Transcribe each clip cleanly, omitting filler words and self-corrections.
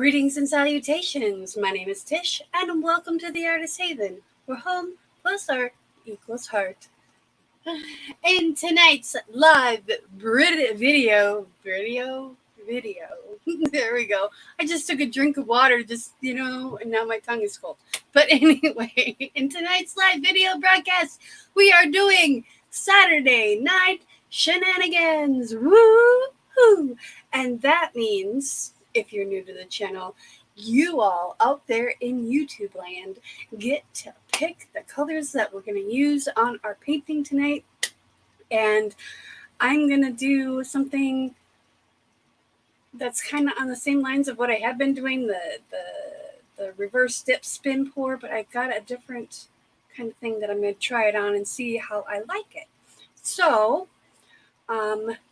Greetings and salutations. My name is Tish, and welcome to the Artist Haven, where home plus art equals heart. In tonight's live video, there we go. I just took a drink of water, and now my tongue is cold. But anyway, in tonight's live video broadcast, we are doing Saturday Night Shenanigans. Woo-hoo! And that means, if you're new to the channel, you all out there in YouTube land get to pick the colors that we're going to use on our painting tonight. And I'm going to do something that's kind of on the same lines of what I have been doing, the reverse dip spin pour, but I got a different kind of thing that I'm going to try it on and see how I like it. So,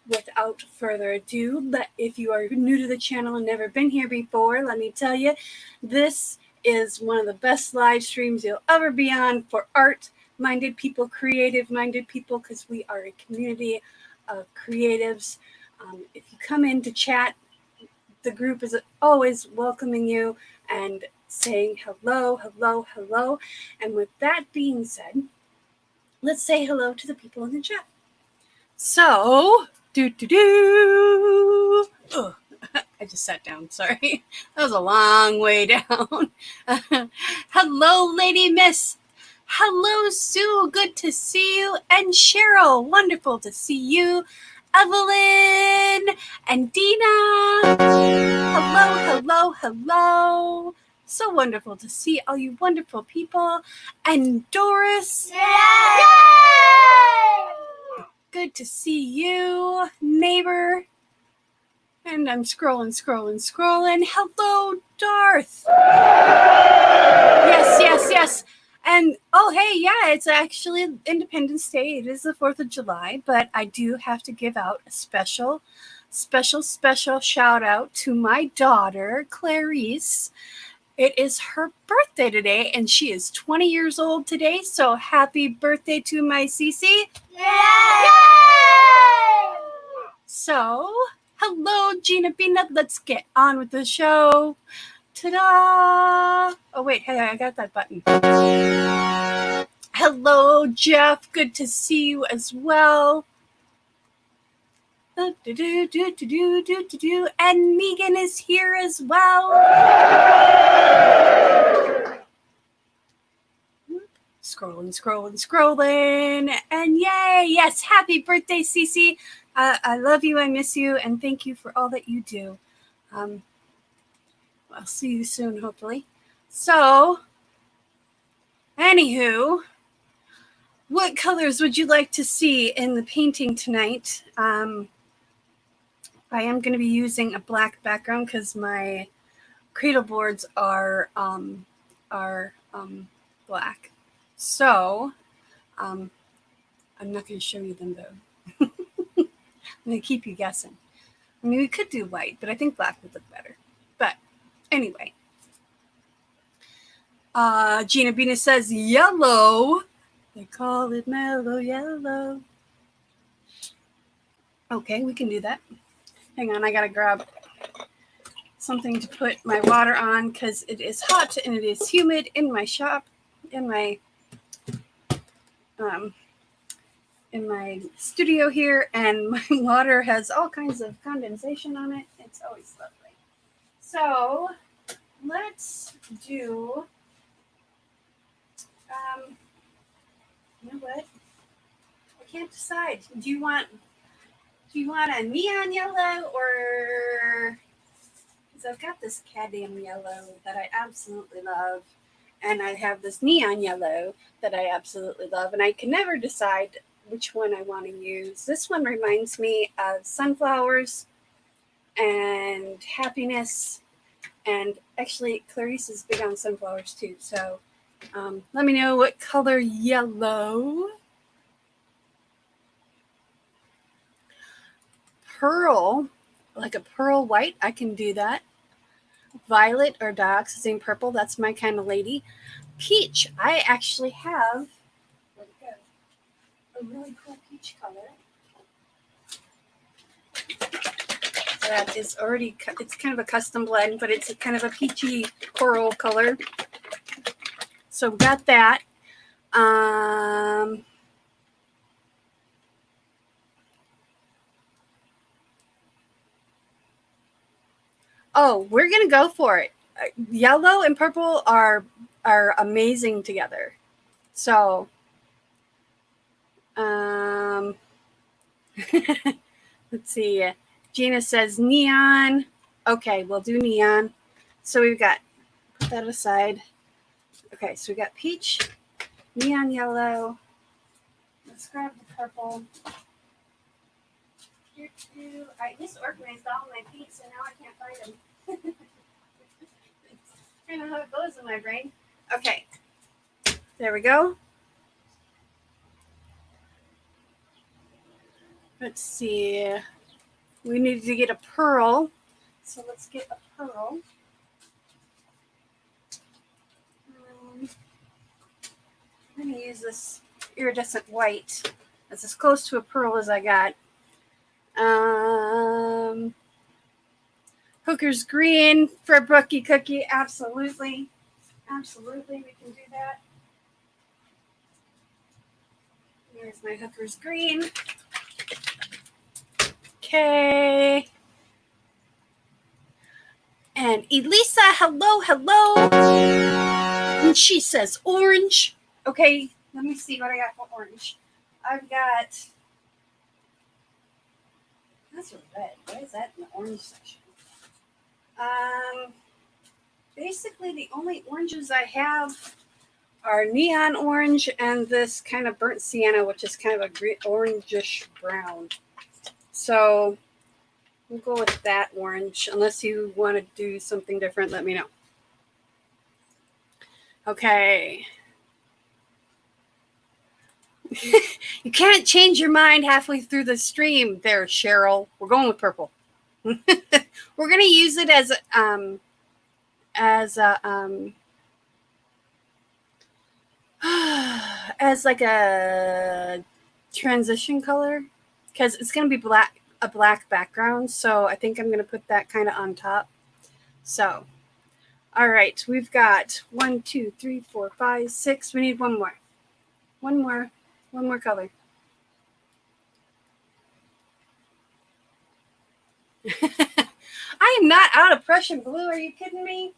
without further ado, but if you are new to the channel and never been here before, let me tell you, this is one of the best live streams you'll ever be on for art-minded people, creative-minded people, because we are a community of creatives. If you come in to chat, the group is always welcoming you and saying hello, hello, hello. And with that being said, let's say hello to the people in the chat. So, Oh, I just sat down, sorry. That was a long way down. Hello, Lady Miss. Hello, Sue. Good to see you. And Cheryl, wonderful to see you. Evelyn and Dina. Hello, hello, hello. So wonderful to see all you wonderful people. And Doris. Yay! Good to see you, neighbor. And I'm scrolling. Hello, Darth. Yes. And, oh, hey, yeah, it's actually Independence Day. It is the 4th of July, but I do have to give out a special shout out to my daughter, Clarice. It is her birthday today, and she is 20 years old today, so happy birthday to my Cece. Yay! So, hello, Gina, Beana. Let's get on with the show. Ta-da! Oh, wait, hey, I got that button. Hello, Jeff. Good to see you as well. And Megan is here as well. Scrolling. And yay, yes, happy birthday, Cece. I love you, I miss you, and thank you for all that you do. I'll see you soon, hopefully. So, anywho, what colors would you like to see in the painting tonight? I am going to be using a black background because my cradle boards are black. So, I'm not going to show you them though. I'm going to keep you guessing. I mean, we could do white, but I think black would look better. But anyway, Gina Beana says yellow. They call it mellow yellow. Okay, we can do that. Hang on, I gotta grab something to put my water on because it is hot and it is humid in my shop, in my studio here, and my water has all kinds of condensation on it. It's always lovely. So let's do, you know what? I can't decide. Do you want a neon yellow or, because I've got this cadmium yellow that I absolutely love, and I have this neon yellow that I absolutely love, and I can never decide which one I want to use. This one reminds me of sunflowers and happiness, and actually Clarice is big on sunflowers too, so let me know what color yellow. Pearl, like a pearl white, I can do that. Violet or dioxazine purple, that's my kind of lady. Peach, I actually have, where'd it go? A really cool peach color. that is already, it's kind of a custom blend, but it's kind of a peachy coral color. So we got that. Oh, we're going to go for it. Yellow and purple are amazing together. So, let's see. Gina says neon. Okay, we'll do neon. So we've got, put that aside. Okay, so we got peach, neon yellow. Let's grab the purple. I just organized all my paints and now I can't find them. I don't know how it goes in my brain. Okay, there we go. Let's see. We need to get a pearl. So let's get a pearl. I'm going to use this iridescent white. That's as close to a pearl as I got. HOOKER'S green for a Brookie cookie. Absolutely. Absolutely, we can do that. Here's my HOOKER'S green. Okay. And Elisa, hello, hello. And she says orange. Okay, let me see what I got for orange. I've got, that's red. What is that in the orange section? Basically the only oranges I have are neon orange and this kind of burnt sienna, which is kind of a green, orangish brown. So we'll go with that orange. Unless you want to do something different, let me know. Okay. You can't change your mind halfway through the stream there, Cheryl. We're going with purple. We're going to use it as like a transition color because it's going to be a black background. So I think I'm going to put that kind of on top. So, all right, we've got 1, 2, 3, 4, 5, 6. We need one more. One more color. I am not out of Prussian blue. Are you kidding me?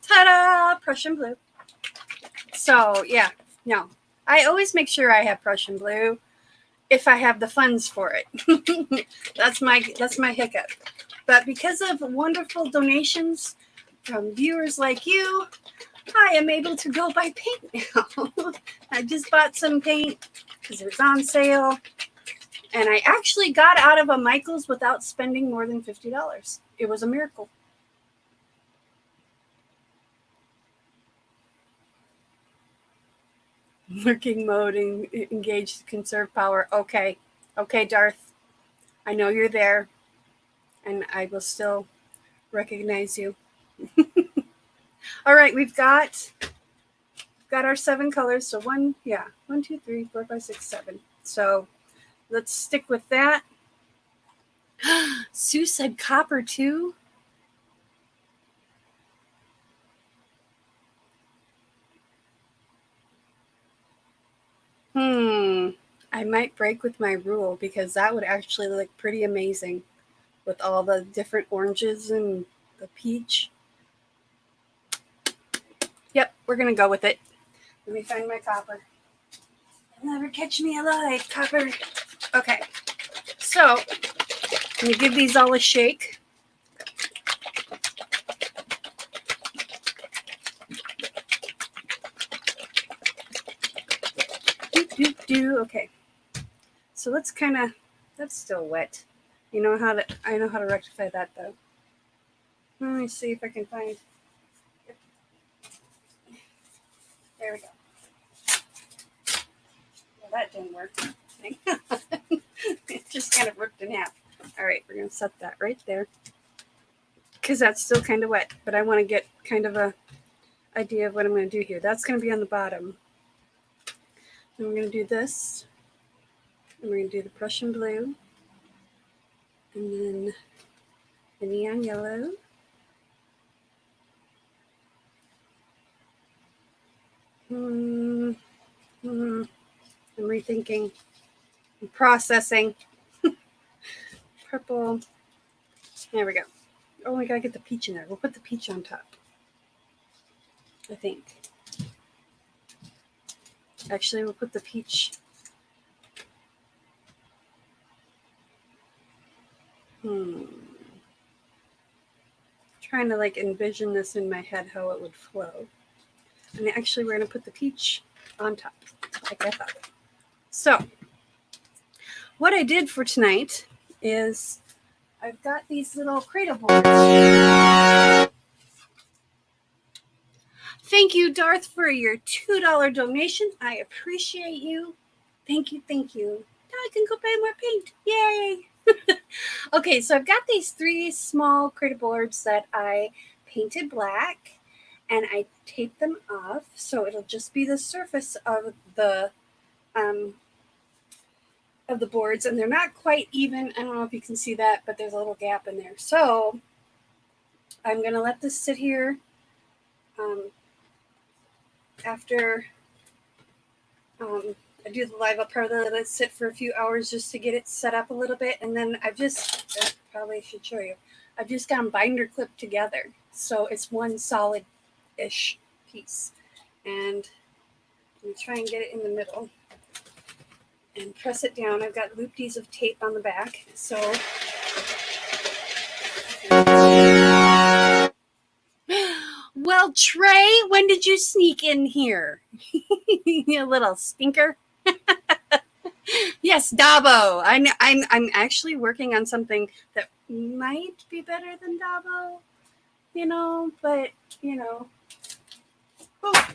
Ta-da! Prussian blue. So, yeah, no. I always make sure I have Prussian blue if I have the funds for it. That's my hiccup. But because of wonderful donations from viewers like you, I am able to go buy paint now. I just bought some paint because it was on sale. And I actually got out of a Michael's without spending more than $50. It was a miracle. Lurking mode and engage, conserve power. Okay, Darth. I know you're there, and I will still recognize you. All right, we've got our 7 colors. So 1, 2, 3, 4, 5, 6, 7. So let's stick with that. Sue said copper too. I might break with my rule because that would actually look pretty amazing with all the different oranges and the peach. Yep, we're going to go with it. Let me find my copper. You'll never catch me alive, copper. Okay, so let me give these all a shake. Okay. So let's that's still wet. I know how to rectify that though. Let me see if I can find. There we go. Well, that didn't work. It just kind of ripped in half. All right, we're going to set that right there because that's still kind of wet, but I want to get kind of a idea of what I'm going to do here. That's going to be on the bottom. And we're going to do this. And we're going to do the Prussian blue. And then the neon yellow. I'm rethinking. I'm processing. Purple. There we go. Oh, we gotta get the peach in there. We'll put the peach on top, I think. Actually, we'll put the peach. Trying to like envision this in my head how it would flow. And actually, we're gonna put the peach on top, like I thought. So, what I did for tonight is I've got these little cradle boards. Thank you, Darth, for your $2 donation. I appreciate you. Thank you, thank you. Now I can go buy more paint. Yay! Okay, so I've got these 3 small cradle boards that I painted black, and I taped them off, so it'll just be the surface of the boards, and they're not quite even. I don't know if you can see that, but there's a little gap in there. So I'm gonna let this sit here. After I do the live, I'll probably let it sit for a few hours just to get it set up a little bit, and then I probably should show you. I've just got them binder clipped together, so it's one solid-ish piece. And I'm gonna try and get it in the middle and press it down. I've got loopties of tape on the back, so well, Trey, when did you sneak in here? You little stinker. Yes, Dabo. I'm actually working on something that might be better than Dabo, but oh,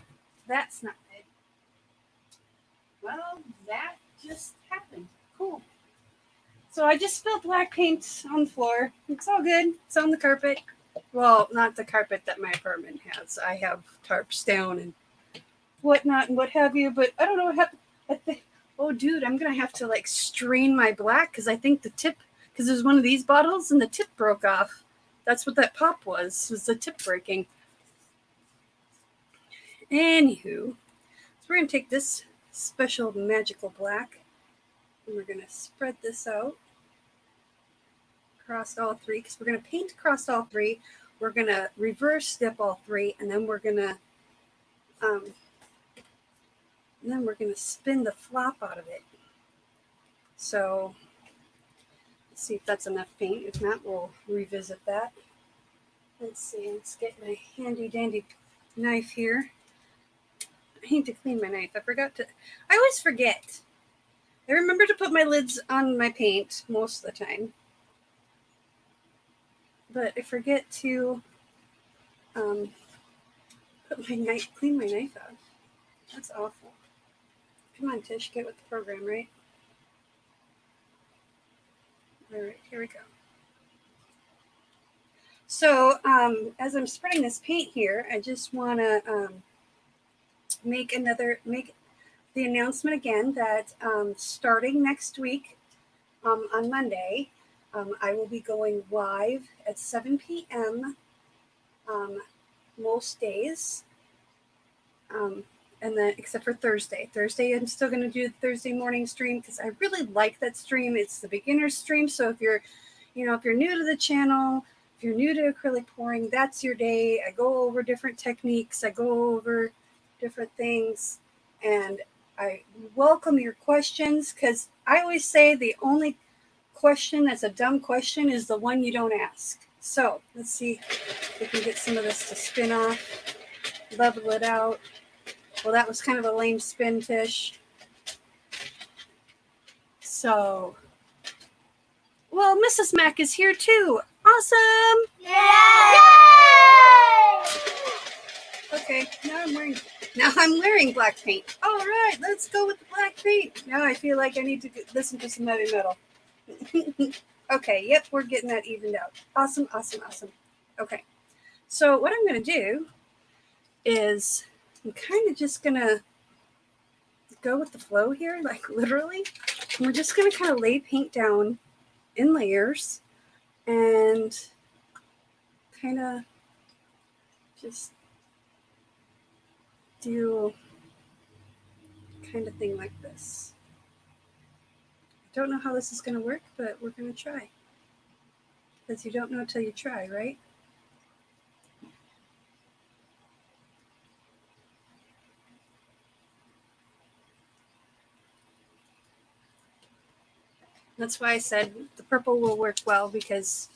that's not good. Well, that just happened. Cool. So I just spilled black paint on the floor. It's all good. It's on the carpet. Well, not the carpet that my apartment has. I have tarps down and whatnot and what have you, but I don't know what happened. Oh, dude, I'm going to have to like strain my black because I think the tip, because there's one of these bottles and the tip broke off. That's what that pop was the tip breaking. Anywho, so we're going to take this special magical black and we're going to spread this out across all 3 because we're going to paint across all 3. We're going to reverse dip all 3, and then we're going to spin the flop out of it. So let's see if that's enough paint. If not, we'll revisit that. Let's see. Let's get my handy dandy knife here. I need to clean my knife. I always forget. I remember to put my lids on my paint most of the time, but I forget to clean my knife out. That's awful. Come on, Tish, get with the program, right? All right, here we go. So as I'm spreading this paint here, I just want to make the announcement again that starting next week on Monday, I will be going live at 7 p.m. Most days, and then except for Thursday. Thursday, I'm still going to do the Thursday morning stream because I really like that stream. It's the beginner stream, so if you're new to the channel, if you're new to acrylic pouring, that's your day. I go over different techniques. I go over different things, and I welcome your questions because I always say the only question that's a dumb question is the one you don't ask. So let's see if we can get some of this to spin off, level it out. Well, that was kind of a lame spin, Tish. So, well, Mrs. Mac is here too. Awesome! Yay! Okay, now I'm wearing black paint. All right, let's go with the black paint. Now I feel like I need to listen to some heavy metal. Okay, yep, we're getting that evened out. Awesome, awesome, awesome. Okay, so what I'm going to do is I'm kind of just going to go with the flow here, like literally. And we're just going to kind of lay paint down in layers. and kind of just do kind of thing like this. I don't know how this is going to work, but we're going to try. Because you don't know till you try, right? That's why I said the purple will work well, because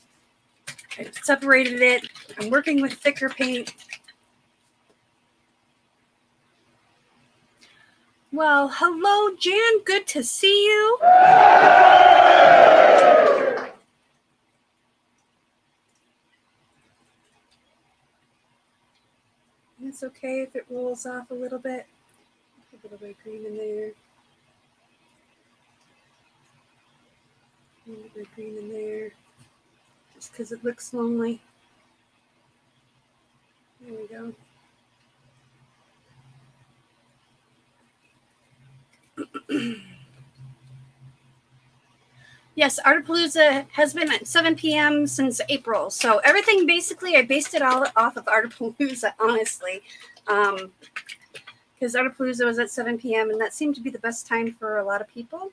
I separated it. I'm working with thicker paint. Well, hello, Jan. Good to see you. It's okay if it rolls off a little bit. Put a little bit of green in there. A little bit of green in there. Just because it looks lonely. There we go. Yes, Artapalooza has been at 7 p.m. since April. So everything basically, I based it all off of Artapalooza, honestly. Because Artapalooza was at 7 p.m. and that seemed to be the best time for a lot of people.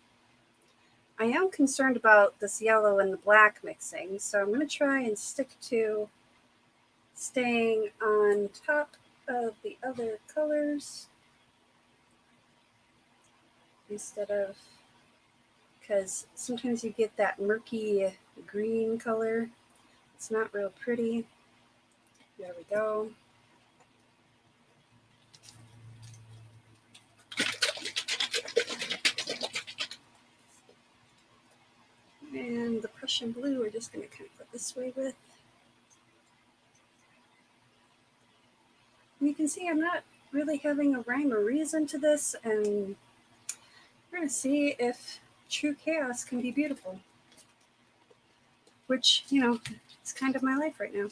I am concerned about this yellow and the black mixing, so I'm going to try and stick to staying on top of the other colors instead of, because sometimes you get that murky green color. It's not real pretty. There we go. And the Prussian blue we're just going to kind of put this way with. And you can see I'm not really having a rhyme or reason to this, and we're going to see if true chaos can be beautiful. Which, you know, it's kind of my life right now.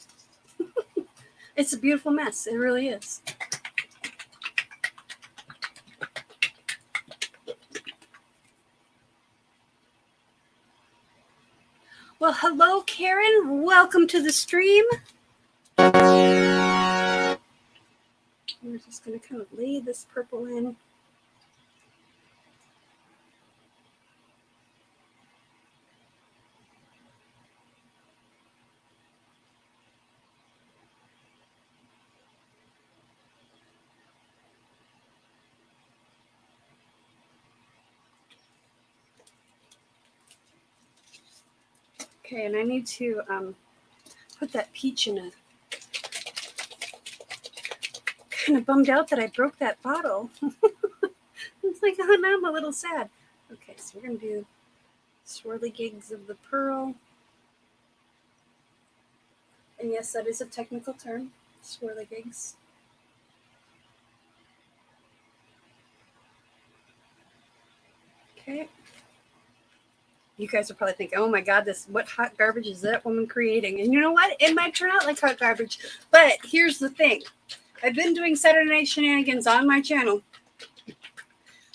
It's a beautiful mess. It really is. Well, hello, Karen. Welcome to the stream. We're just going to kind of lay this purple in. Okay, and I need to put that peach in a... Kind of bummed out that I broke that bottle. It's like, oh, now I'm a little sad. Okay, so we're going to do swirly gigs of the pearl. And yes, that is a technical term, swirly gigs. Okay. You guys are probably thinking, oh my God, what hot garbage is that woman creating? And you know what? It might turn out like hot garbage. But here's the thing. I've been doing Saturday Night Shenanigans on my channel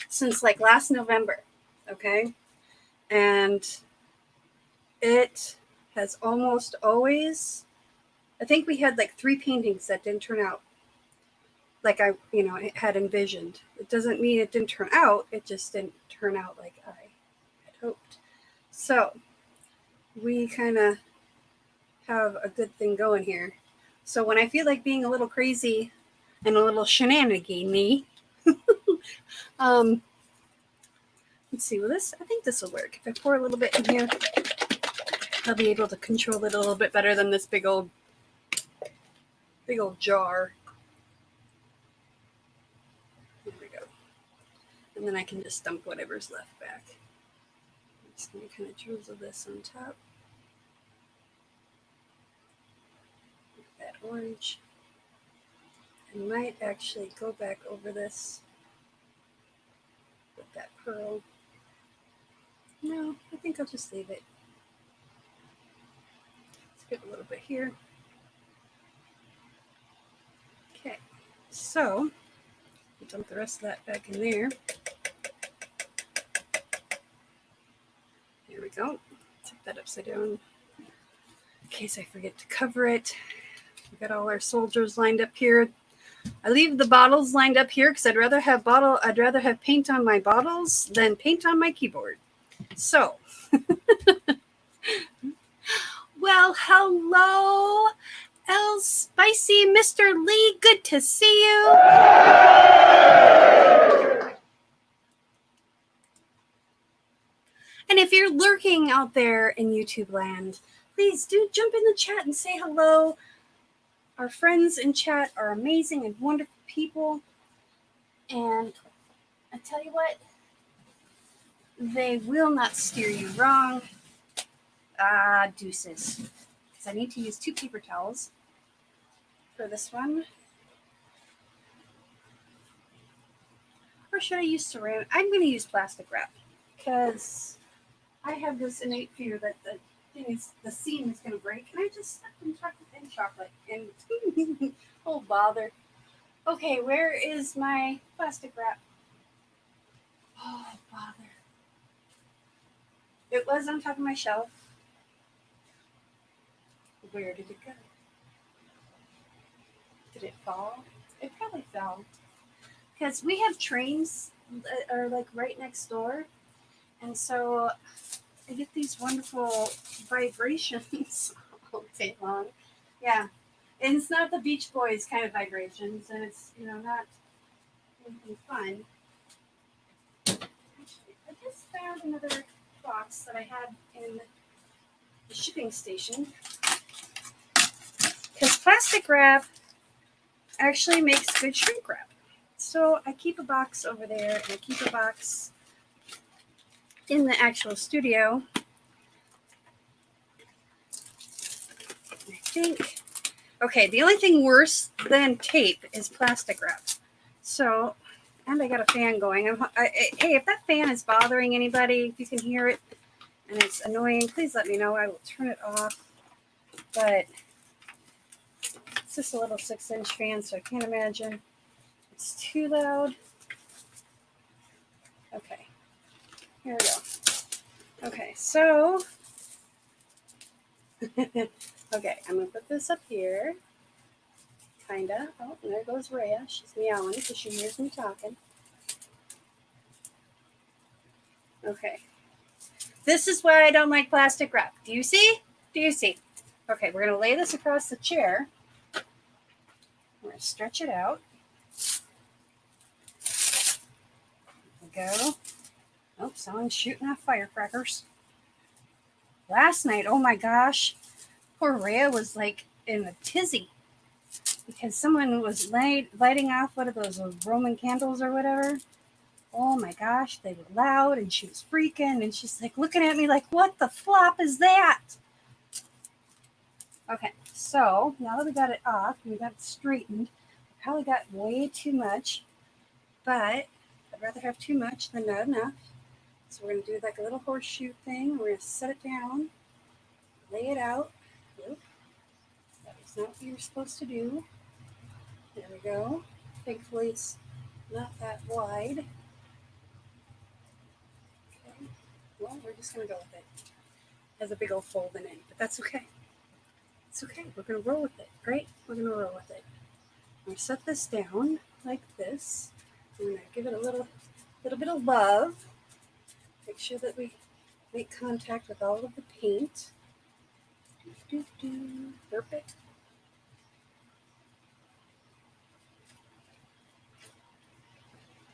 since like last November. Okay. And it has almost always, I think we had like 3 paintings that didn't turn out like I had envisioned. It doesn't mean it didn't turn out. It just didn't turn out like I had hoped. So we kind of have a good thing going here. So when I feel like being a little crazy and a little shenanigan-y, let's see, I think this will work. If I pour a little bit in here, I'll be able to control it a little bit better than this big old jar. There we go. And then I can just dump whatever's left back. I'm just going to kind of drizzle this on top. That orange. I might actually go back over this with that pearl. No, I think I'll just leave it. Let's get a little bit here. Okay, so dump the rest of that back in there. Here we go. Tip that upside down. case I forget to cover it. We got all our soldiers lined up here. I leave the bottles lined up here because I'd rather have paint on my bottles than paint on my keyboard. So, well, hello, El Spicy Mr. Lee. Good to see you. And if you're lurking out there in YouTube land, please do jump in the chat and say hello. Our friends in chat are amazing and wonderful people. And I tell you what, they will not steer you wrong. Deuces. Because I need to use 2 paper towels for this one. Or should I use ceramic? I'm going to use plastic wrap because I have this innate fear that the seam is going to break. And I just stuck in chocolate and oh bother. Okay, where is my plastic wrap? Oh bother. It was on top of my shelf. Where did it go? Did it fall? It probably fell. Because we have trains that are like right next door. And so I get these wonderful vibrations all day long. Yeah. And it's not the Beach Boys kind of vibrations. And it's, not anything fun. Actually, I just found another box that I had in the shipping station. Because plastic wrap actually makes good shrink wrap. So I keep a box over there, and I keep a box in the actual studio. I think, okay, the only thing worse than tape is plastic wrap. So, and I got a fan going. Hey, if that fan is bothering anybody, if you can hear it and it's annoying, please let me know. I will turn it off. But it's just a little 6-inch fan, so I can't imagine it's too loud. Okay, here we go. Okay, so, okay, I'm going to put this up here. Kinda. Oh, and there goes Rhea. She's meowing because she hears me talking. Okay. This is why I don't like plastic wrap. Do you see? Do you see? Okay, we're going to lay this across the chair. We're going to stretch it out. There we go. Oh, someone's shooting off firecrackers. Last night, oh my gosh, poor Rhea was like in a tizzy because someone was lighting off one of those Roman candles or whatever. Oh my gosh, they were loud and she was freaking and she's like looking at me like, what the flop is that? Okay, so now that we got it off and we got it straightened, we probably got way too much, but I'd rather have too much than not enough. So we're going to do like a little horseshoe thing. We're going to set it down, lay it out. Oop. That is not what you're supposed to do. There we go. Thankfully, it's not that wide. Okay. Well, we're just going to go with it. It has a big old fold in it, but that's okay. It's okay. We're going to roll with it, right? We're going to roll with it. I'm going to set this down like this. I'm going to give it a little bit of love. Make sure that we make contact with all of the paint. Perfect.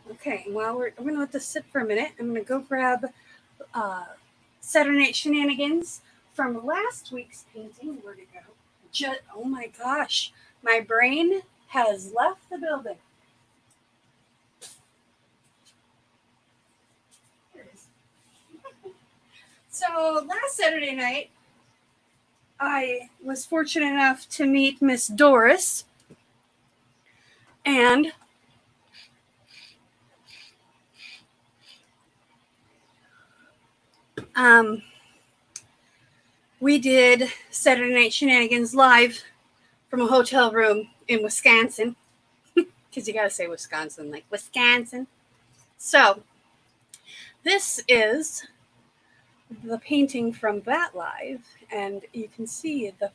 Okay, well, I'm going to let this sit for a minute. I'm going to go grab Saturday Night Shenanigans from last week's painting. Where'd it go? Oh my gosh, my brain has left the building. So last Saturday night, I was fortunate enough to meet Miss Doris, and we did Saturday Night Shenanigans live from a hotel room in Wisconsin, because you gotta say Wisconsin, like Wisconsin. So this is the painting from that live, and you can see the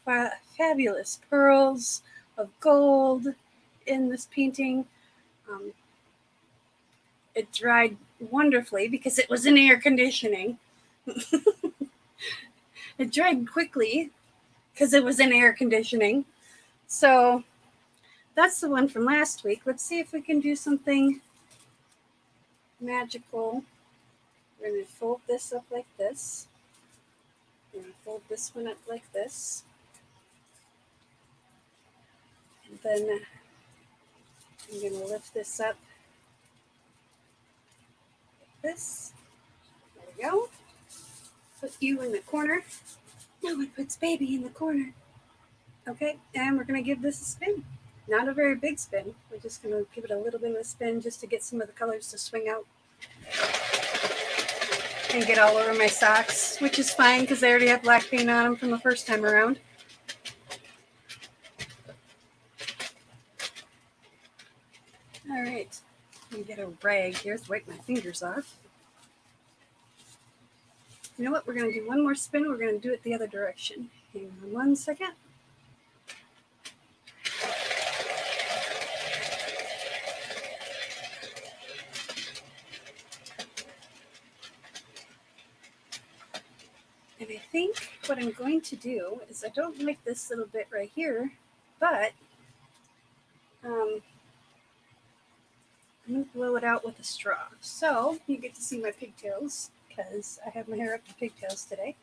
fabulous pearls of gold in this painting. Um, it dried wonderfully because it was in air conditioning. It dried quickly because it was in air conditioning. So that's the one from last week. Let's see if we can do something magical. We're going to fold this up like this. We're going to fold this one up like this. And then I'm going to lift this up like this. There we go. Put you in the corner. No one puts baby in the corner. Okay, and we're going to give this a spin. Not a very big spin. We're just going to give it a little bit of a spin just to get some of the colors to swing out and get all over my socks, which is fine because they already have black paint on them from the first time around. All right, let me get a rag here to wipe my fingers off. You know what? We're going to do one more spin. We're going to do it the other direction. Hang on 1 second. And I think what I'm going to do is I don't like this little bit right here, but I'm going to blow it out with a straw. So you get to see my pigtails because I have my hair up to pigtails today.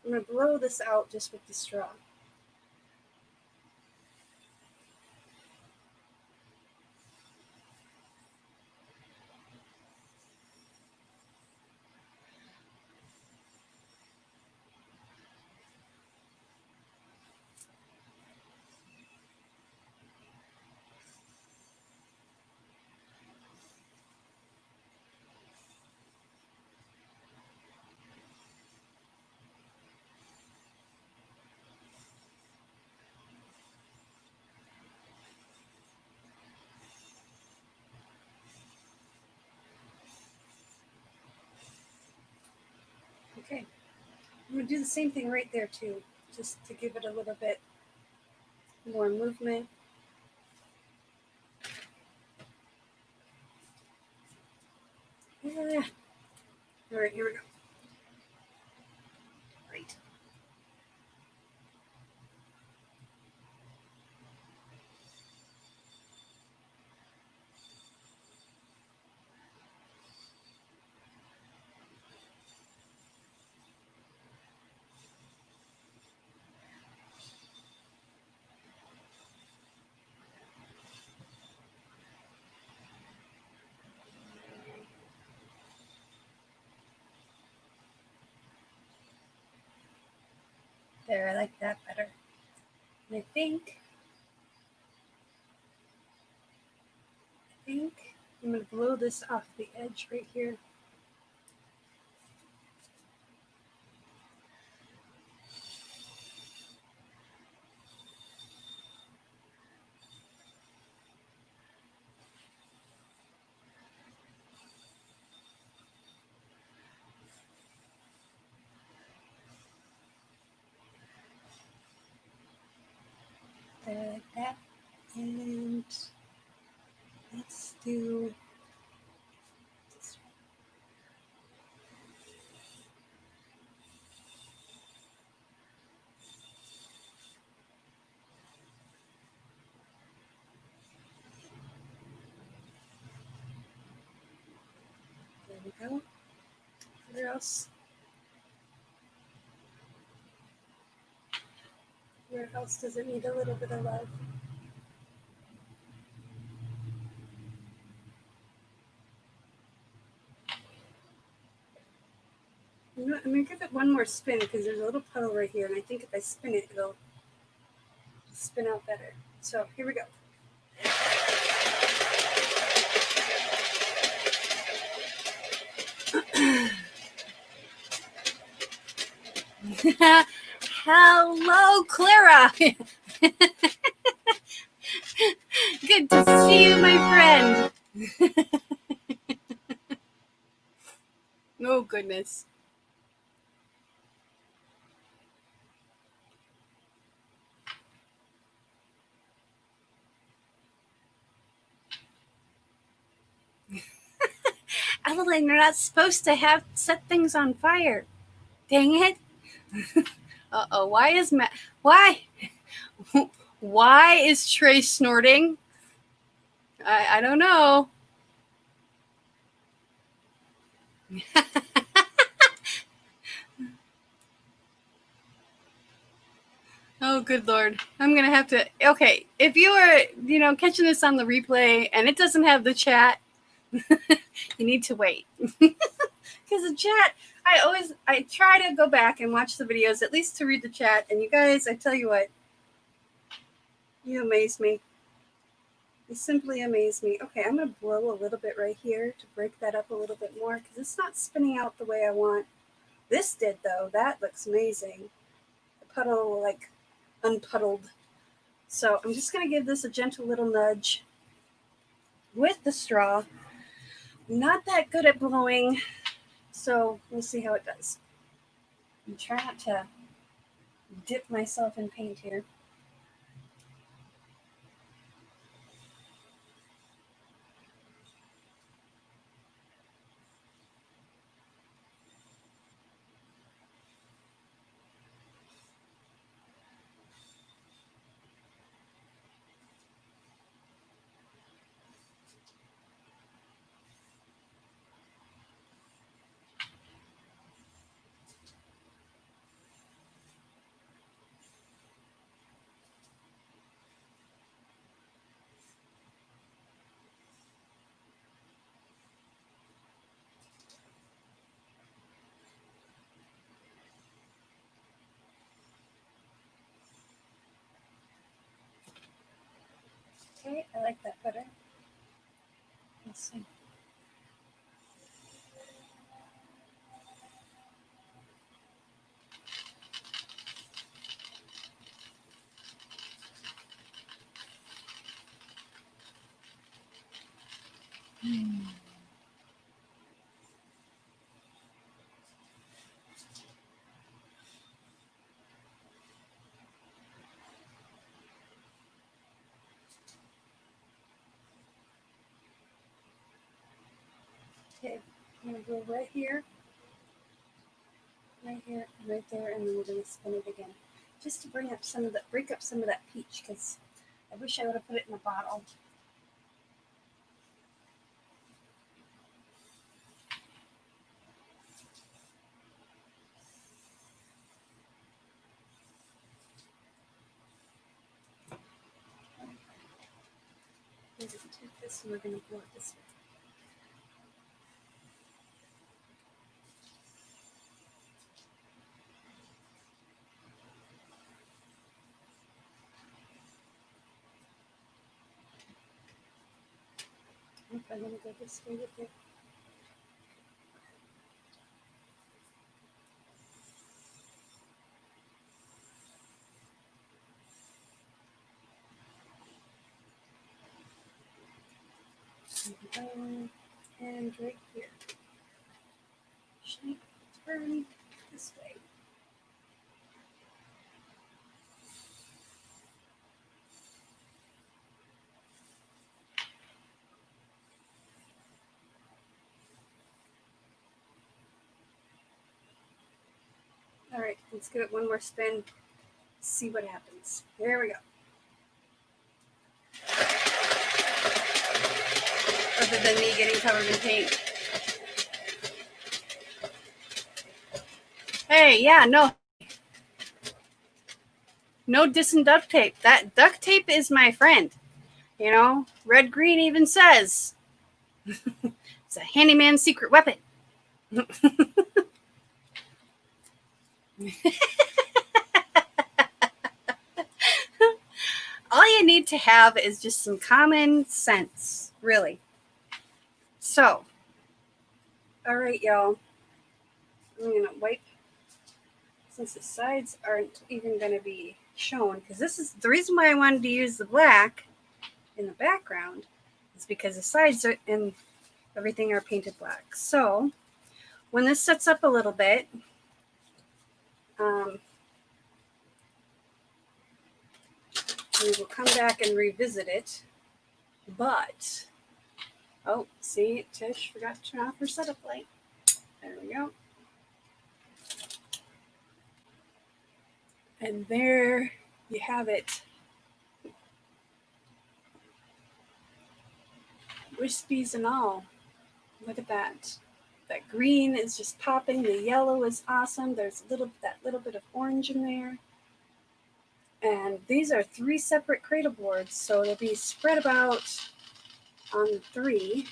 I'm going to blow this out just with the straw. Okay, I'm going to do the same thing right there too, just to give it a little bit more movement. Yeah. All right, here we go. Right. There, I like that better. And I think I'm going to blow this off the edge right here. There, like that. And let's do this one. There we go. Where else? Where else does it need a little bit of love? You know what, I'm going to give it one more spin because there's a little puddle right here, and I think if I spin it, it'll spin out better. So here we go. Hello, Clara. Good to see you, my friend. Oh, goodness. darling, they're not supposed to set things on fire. Dang it. Uh-oh, why is why is Trey snorting? I don't know. Oh, good Lord. I'm going to have to. Okay, if you are, catching this on the replay and it doesn't have the chat, you need to wait. Because the chat, I try to go back and watch the videos, at least to read the chat. And you guys, I tell you what, you amaze me. You simply amaze me. Okay, I'm going to blow a little bit right here to break that up a little bit more because it's not spinning out the way I want. This did, though. That looks amazing. The puddle, like, unpuddled. So I'm just going to give this a gentle little nudge with the straw. I'm not that good at blowing, so we'll see how it does. I'm trying not to dip myself in paint here. Okay, I like that better. Let's see. Okay, I'm going to go right here, and right there, and then we're going to spin it again. Just to break up some of that peach, because I wish I would have put it in a bottle. We're going to take this and we're going to blow it this way. I'm going to go this way with it. And right here. Shape, turn this way. All right, let's give it one more spin. See what happens. There we go. Other than me getting covered in paint. Hey, yeah, no dissing duct tape. That duct tape is my friend. Red Green even says it's a handyman's secret weapon. All you need to have is just some common sense, really. So, all right, y'all. I'm going to wipe, since the sides aren't even going to be shown, because this is the reason why I wanted to use the black in the background, is because the sides are and everything are painted black. So, when this sets up a little bit, we will come back and revisit it. But Oh, see, Tish forgot to turn off her setup light. There we go. And there you have it. Wispies and all. Look at that. That green is just popping. The yellow is awesome. There's that little bit of orange in there. And these are 3 separate cradle boards, so they'll be spread about on 3.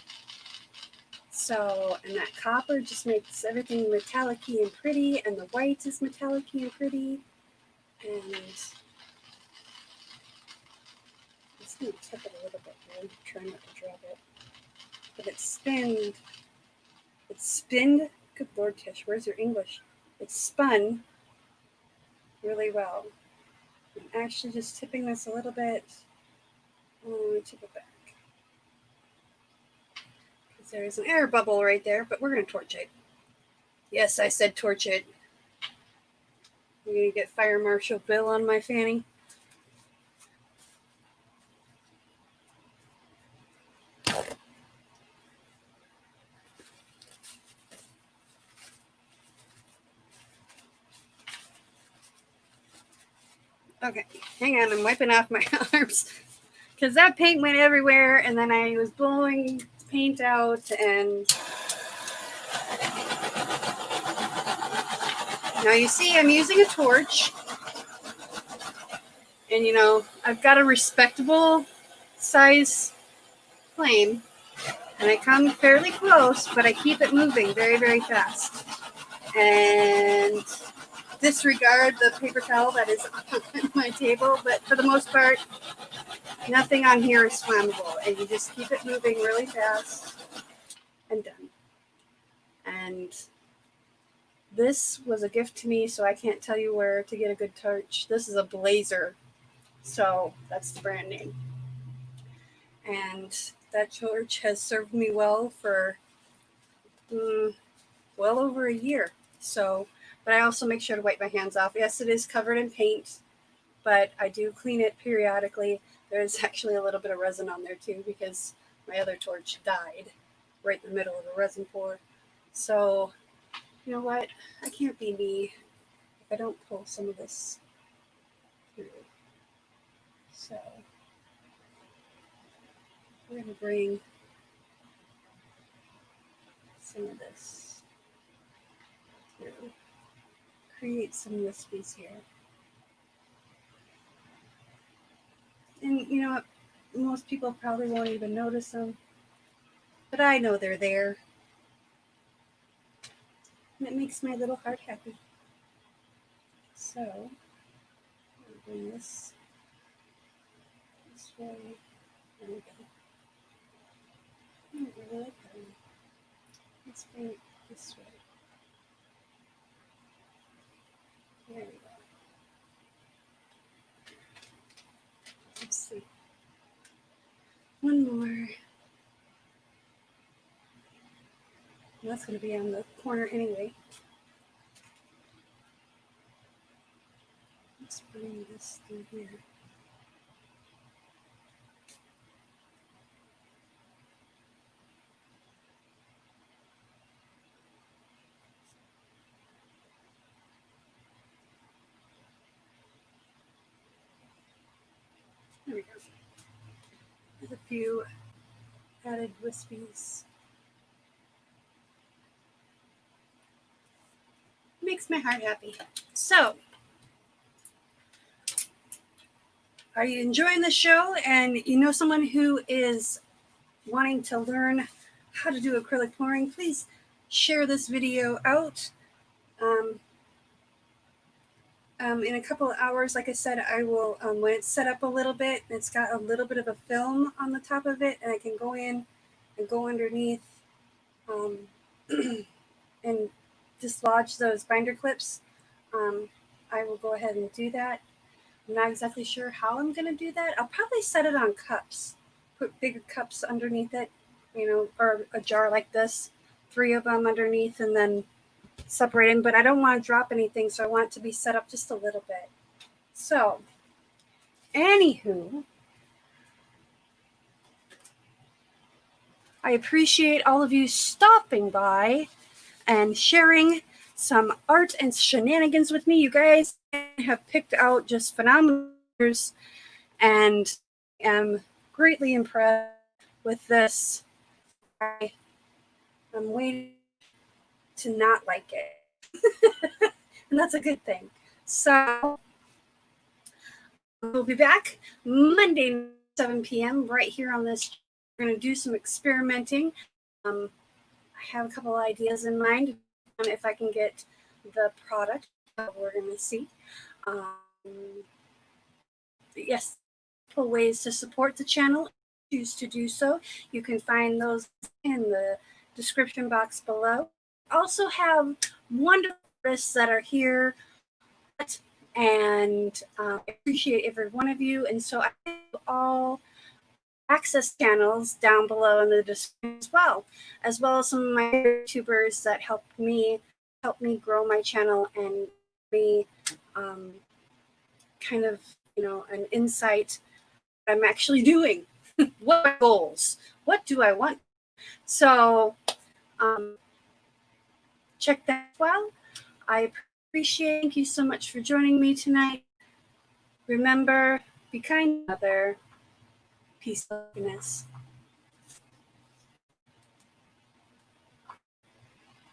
So, and that copper just makes everything metallic-y and pretty, and the white is metallic-y and pretty. And I'm just going to tip it a little bit here, try not to drop it. But it's spinned. It's spinned. Good Lord, Tish, where's your English? It's spun really well. I'm actually just tipping this a little bit. Let me tip it back. Because there's an air bubble right there, but we're going to torch it. Yes, I said torch it. I'm going to get Fire Marshal Bill on my fanny. Okay, hang on, I'm wiping off my arms because that paint went everywhere, and then I was blowing paint out, and now you see I'm using a torch, and you know, I've got a respectable size flame, and I come fairly close, but I keep it moving very, very fast, and disregard the paper towel that is on my table, but for the most part, nothing on here is flammable, and you just keep it moving really fast and done. And this was a gift to me, so I can't tell you where to get a good torch. This is a Blazer, so that's the brand name. And that torch has served me well for well over a year. So, but I also make sure to wipe my hands off. Yes, it is covered in paint, but I do clean it periodically. There's actually a little bit of resin on there too, because my other torch died right in the middle of a resin pour. So, you know what? I can't be me if I don't pull some of this through. So, we're going to bring some of this through. Create some wispies here. And you know what? Most people probably won't even notice them, but I know they're there. And it makes my little heart happy. So, I'll bring this way. There we go. I don't really like that one. Let's bring it this way. There we go. Let's see. One more. And that's going to be on the corner anyway. Let's bring this through here. There we go. There's a few added wispies. Makes my heart happy. So, are you enjoying the show and you know someone who is wanting to learn how to do acrylic pouring? Please share this video out. In a couple of hours, like I said, I will, when it's set up a little bit, it's got a little bit of a film on the top of it, and I can go in and go underneath and dislodge those binder clips. I will go ahead and do that. I'm not exactly sure how I'm going to do that. I'll probably set it on cups, put bigger cups underneath it, you know, or a jar like this, 3 of them underneath, and then separate them. But I don't want to drop anything, so I want it to be set up just a little bit. So, anywho, I appreciate all of you stopping by and sharing some art and shenanigans with me. You guys have picked out just phenomenal colors, and I am greatly impressed with this. I'm waiting to not like it. And that's a good thing. So we'll be back Monday, 7 p.m. right here on this. We're going to do some experimenting. I have a couple ideas in mind if I can get the product. We're going to see. Yes, ways to support the channel. Choose to do so. You can find those in the description box below. Also have wonderful artists that are here, and I appreciate every one of you. And so I have all access channels down below in the description as well as some of my YouTubers that help me grow my channel and me kind of, an insight what I'm actually doing. What are my goals? What do I want? So check that as well. I appreciate. Thank you so much for joining me tonight. Remember, be kind to another. Peace and happiness.